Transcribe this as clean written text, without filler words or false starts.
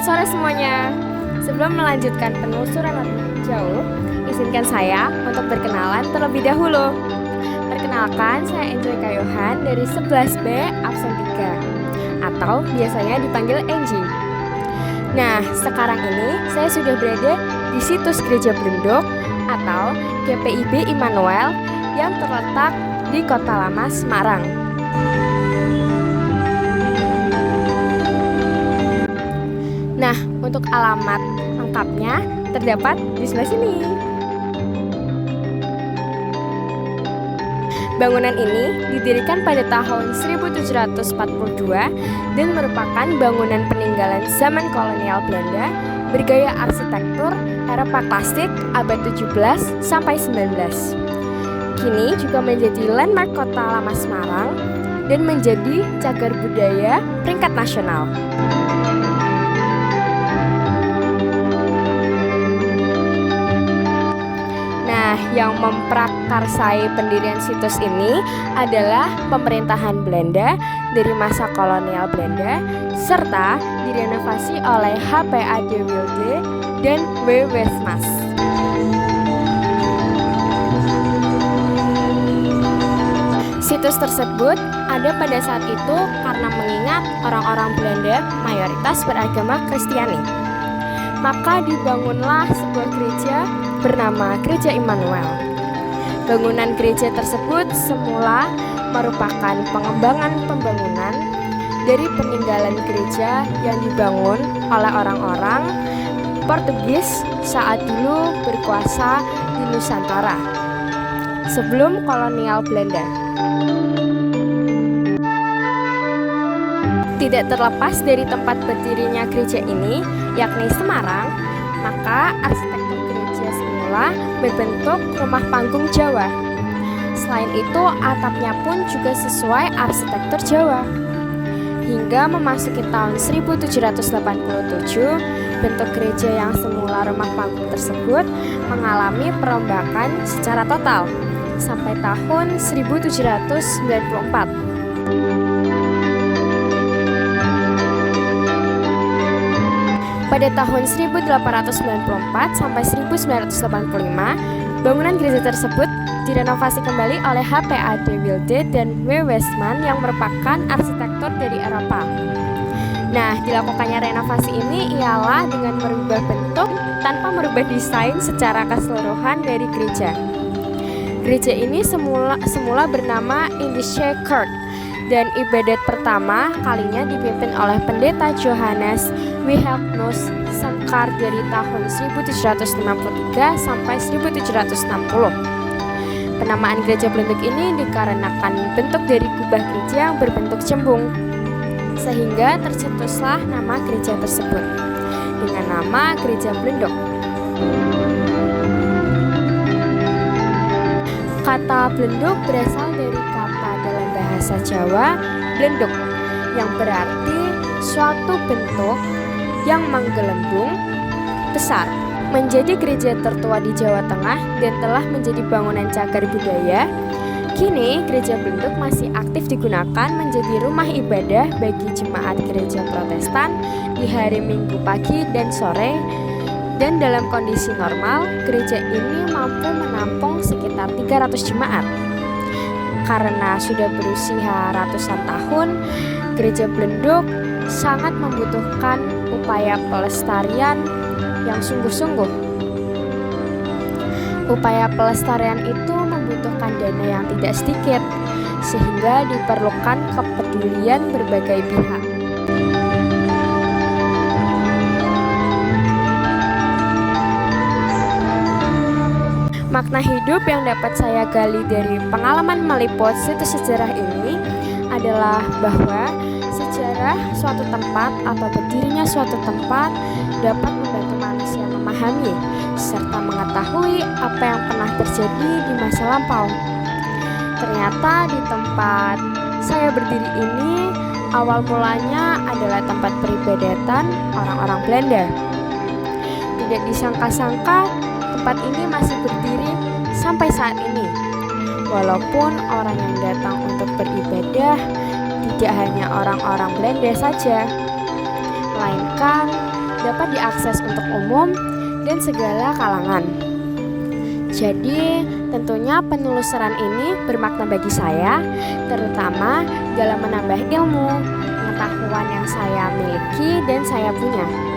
sore semuanya. Sebelum melanjutkan penelusuran lebih jauh, izinkan saya untuk berkenalan terlebih dahulu. Perkenalkan, saya Enjoy Kayohan dari 11B absen 3 atau biasanya dipanggil Enji. Nah, sekarang ini saya sudah berada di situs Gereja Blendok atau GPIB Immanuel yang terletak di Kota Lama, Semarang. Nah, untuk alamat lengkapnya terdapat di sebelah sini. Bangunan ini didirikan pada tahun 1742 dan merupakan bangunan peninggalan zaman kolonial Belanda bergaya arsitektur Eropa klasik abad 17 sampai 19. Kini juga menjadi landmark Kota Lama Semarang dan menjadi cagar budaya peringkat nasional. Yang memprakarsai pendirian situs ini adalah pemerintahan Belanda dari masa kolonial Belanda serta direnovasi oleh H.P.A. de Wilde dan W. Westmas. Situs tersebut ada pada saat itu karena mengingat orang-orang Belanda mayoritas beragama Kristiani. Maka dibangunlah sebuah gereja bernama Gereja Immanuel. Bangunan gereja tersebut semula merupakan pengembangan pembangunan dari peninggalan gereja yang dibangun oleh orang-orang Portugis saat dulu berkuasa di Nusantara sebelum kolonial Belanda. Tidak terlepas dari tempat berdirinya gereja ini, yakni Semarang, maka arsitektur gereja semula berbentuk rumah panggung Jawa. Selain itu, atapnya pun juga sesuai arsitektur Jawa. Hingga memasuki tahun 1787, bentuk gereja yang semula rumah panggung tersebut mengalami perombakan secara total sampai tahun 1794. Pada tahun 1894 sampai 1985, bangunan gereja tersebut direnovasi kembali oleh H.P.A. de Wilde dan W. Westman yang merupakan arsitektur dari Eropa. Nah, dilakukannya renovasi ini ialah dengan merubah bentuk tanpa merubah desain secara keseluruhan dari gereja. Gereja ini semula bernama Indische Kerk dan ibadat pertama kalinya dipimpin oleh pendeta Johannes Wilhelmus Senkar dari tahun 1753 sampai 1760. Penamaan gereja Blendok ini dikarenakan bentuk dari kubah gereja yang berbentuk cembung, sehingga tercetuslah nama gereja tersebut dengan nama Gereja Blendok. Kata Blendok berasal dari kata dalam bahasa Jawa blenduk yang berarti suatu bentuk yang menggelembung besar. Menjadi gereja tertua di Jawa Tengah dan telah menjadi bangunan cagar budaya, kini gereja Blendok masih aktif digunakan menjadi rumah ibadah bagi jemaat gereja Protestan di hari Minggu pagi dan sore. Dan dalam kondisi normal, gereja ini mampu menampung sekitar 300 jemaat. Karena sudah berusia ratusan tahun, gereja Blendok sangat membutuhkan upaya pelestarian yang sungguh-sungguh. Upaya pelestarian itu membutuhkan dana yang tidak sedikit, sehingga diperlukan kepedulian berbagai pihak. Makna hidup yang dapat saya gali dari pengalaman meliput situs sejarah ini adalah bahwa sejarah suatu tempat atau berdirinya suatu tempat dapat membantu manusia memahami serta mengetahui apa yang pernah terjadi di masa lampau. Ternyata di tempat saya berdiri ini awal mulanya adalah tempat peribadatan orang-orang Belanda. Tidak disangka-sangka tempat ini masih berdiri sampai saat ini. Walaupun orang yang datang untuk beribadah tidak hanya orang-orang Belanda saja, melainkan dapat diakses untuk umum dan segala kalangan. Jadi, tentunya penelusuran ini bermakna bagi saya, terutama dalam menambah ilmu, pengetahuan yang saya miliki dan saya punya.